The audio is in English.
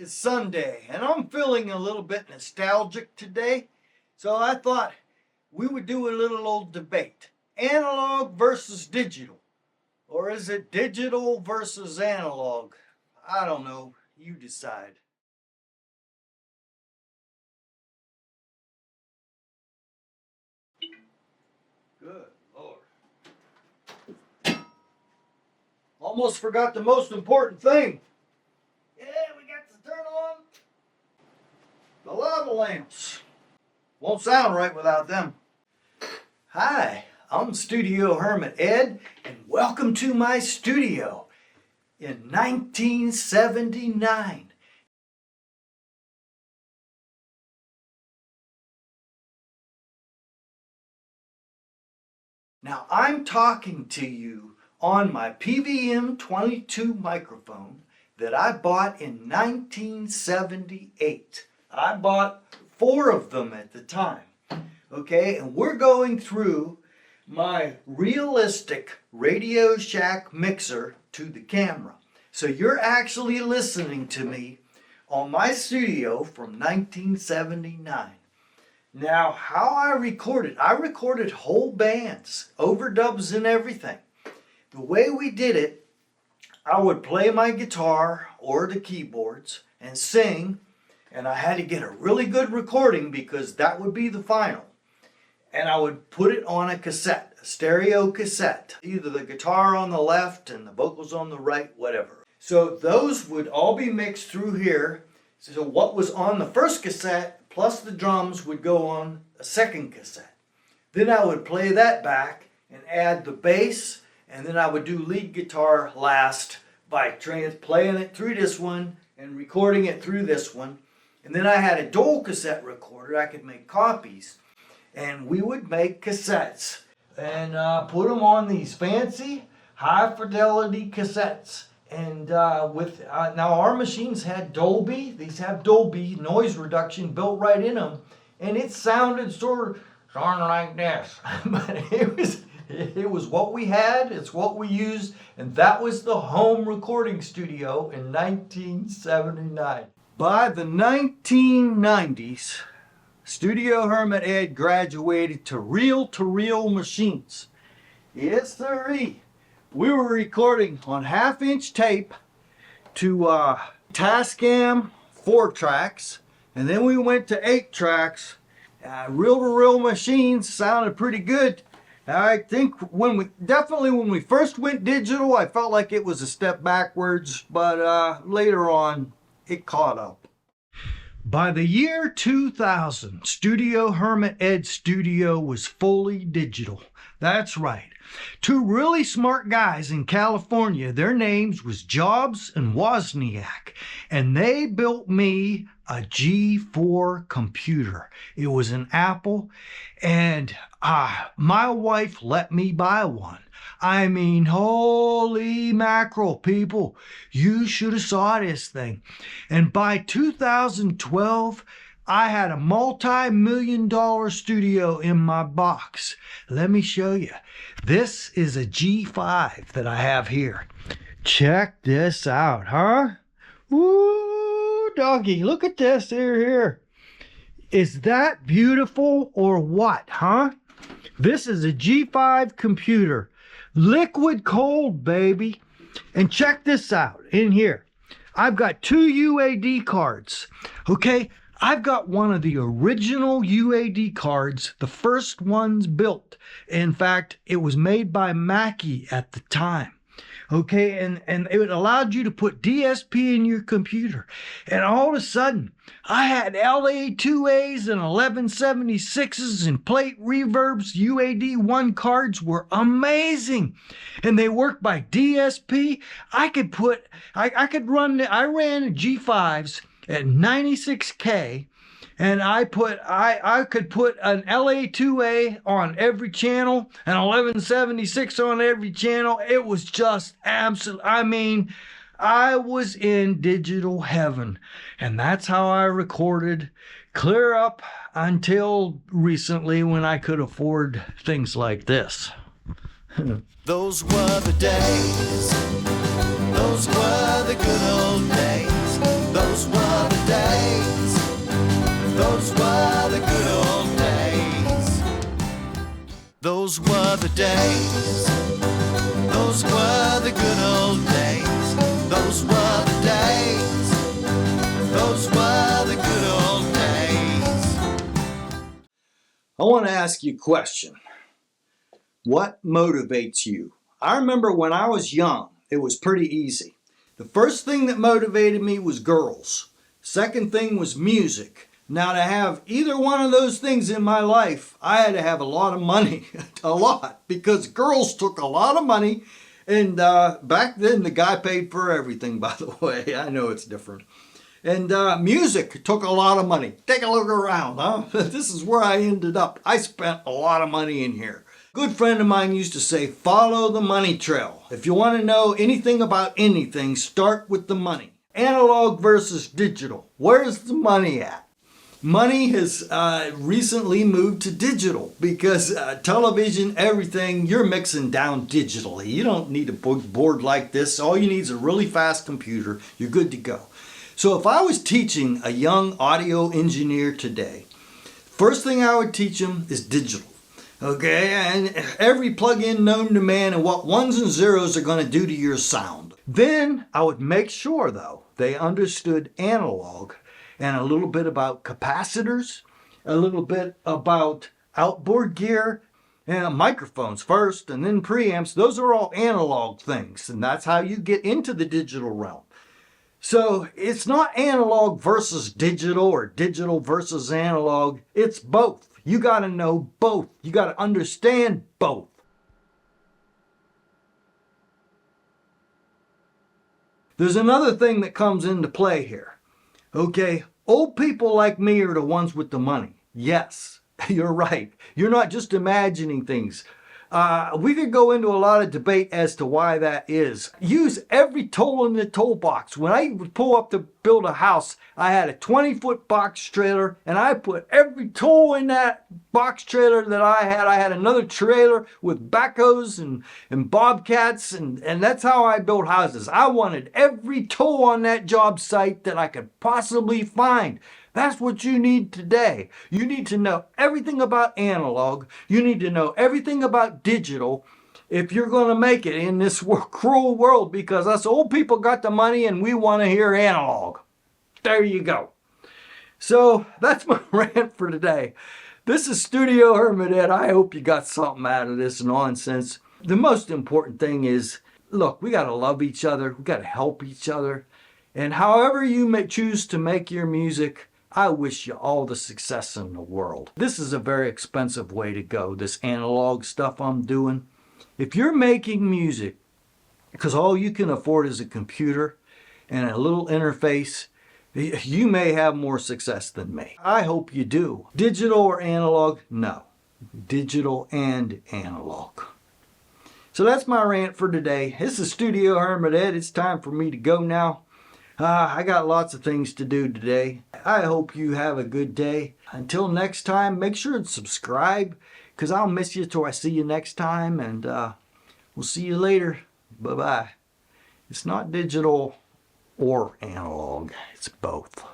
is Sunday, and I'm feeling a little bit nostalgic today, so I thought we would do a little old debate. Analog versus digital. Or is it digital versus analog? I don't know. You decide. Good Lord. Almost forgot the most important thing. Yeah, we got to turn on the lava lamps. Won't sound right without them. Hi, I'm Studio Hermit Ed, and welcome to my studio in 1979. Now I'm talking to you on my PVM-22 microphone that I bought in 1978. I bought 4 of them at the time. Okay, and we're going through my realistic Radio Shack mixer to the camera. So you're actually listening to me on my studio from 1979. Now, how I recorded whole bands, overdubs and everything. The way we did it, I would play my guitar or the keyboards and sing, and I had to get a really good recording because that would be the final. And I would put it on a cassette, a stereo cassette, either the guitar on the left and the vocals on the right, whatever. So those would all be mixed through here. So what was on the first cassette plus the drums would go on a second cassette. Then I would play that back and add the bass, and then I would do lead guitar last by playing it through this one and recording it through this one. And then I had a dual cassette recorder. I could make copies. And we would make cassettes and put them on these fancy high fidelity cassettes. And now our machines had Dolby. These have Dolby noise reduction built right in them, and it sounded sort of like this. But it was what we had. It's what we used, and that was the home recording studio in 1979. By the 1990s. Studio Hermit Ed graduated to reel-to-reel machines. Yes, sirree. We were recording on half-inch tape to Tascam 4 tracks, and then we went to 8 tracks. Reel-to-reel machines sounded pretty good. I think when we first went digital, I felt like it was a step backwards, but later on, it caught up. By the year 2000, Studio Hermit Ed's studio was fully digital. That's right. 2 really smart guys in California, their names was Jobs and Wozniak, and they built me a G4 computer. It was an Apple, and my wife let me buy one. I mean, holy mackerel, people. You should have saw this thing. And by 2012, I had a multi-million-dollar studio in my box. Let me show you. This is a G5 that I have here. Check this out, huh? Woo, doggy, look at this here. Is that beautiful or what, huh? This is a G5 computer. Liquid cold, baby. And check this out in here. I've got 2 UAD cards. Okay, I've got one of the original UAD cards, the first ones built. In fact, it was made by Mackie at the time. Okay, and it allowed you to put DSP in your computer. And all of a sudden, I had LA2As and 1176s and plate reverbs. UAD1 cards were amazing. And they worked by DSP. I ran G5s at 96K. And I could put an LA2A on every channel, an 1176 on every channel. It was just absolute. I mean, I was in digital heaven. And that's how I recorded clear up until recently when I could afford things like this. Those were the days. Those were the good old days. Those Those were the days. Those were the good old days. Those were the days. Those were the good old days. Those were the days. Those were the good old days. I want to ask you a question. What motivates you? I remember when I was young, it was pretty easy. The first thing that motivated me was girls. Second thing was music. Now, to have either one of those things in my life, I had to have a lot of money, a lot, because girls took a lot of money. And back then, the guy paid for everything, by the way. I know it's different. And music took a lot of money. Take a look around, huh? This is where I ended up. I spent a lot of money in here. A good friend of mine used to say, follow the money trail. If you want to know anything about anything, start with the money. Analog versus digital. Where's the money at? Money has recently moved to digital because television, everything, you're mixing down digitally. You don't need a board like this. All you need is a really fast computer. You're good to go. So if I was teaching a young audio engineer today, first thing I would teach him is digital. Okay, and every plug-in known to man and what ones and zeros are going to do to your sound. Then I would make sure, though, they understood analog and a little bit about capacitors, a little bit about outboard gear, and microphones first, and then preamps. Those are all analog things, and that's how you get into the digital realm. So it's not analog versus digital or digital versus analog. It's both. You got to know both. You got to understand both. There's another thing that comes into play here. Okay, old people like me are the ones with the money. Yes, you're right. You're not just imagining things. We could go into a lot of debate as to why that is. Use every tool in the toolbox. When I would pull up to build a house, I had a 20-foot box trailer, and I put every tool in that box trailer that I had. I had another trailer with backhoes and bobcats, and that's how I built houses. I wanted every tool on that job site that I could possibly find. That's what you need today. You need to know everything about analog. You need to know everything about digital if you're going to make it in this cruel world, because us old people got the money and we want to hear analog. There you go. So that's my rant for today. This is Studio Hermit Ed. I hope you got something out of this nonsense. The most important thing is, look, we got to love each other. We got to help each other. And however you may choose to make your music, I wish you all the success in the world. This is a very expensive way to go, this analog stuff I'm doing. If you're making music, because all you can afford is a computer and a little interface, you may have more success than me. I hope you do. Digital or analog? No. Digital and analog. So that's my rant for today. This is Studio Hermit Ed. It's time for me to go now. I got lots of things to do today. I hope you have a good day. Until next time, make sure and subscribe, because I'll miss you till I see you next time, and we'll see you later. Bye-bye. It's not digital or analog. It's both.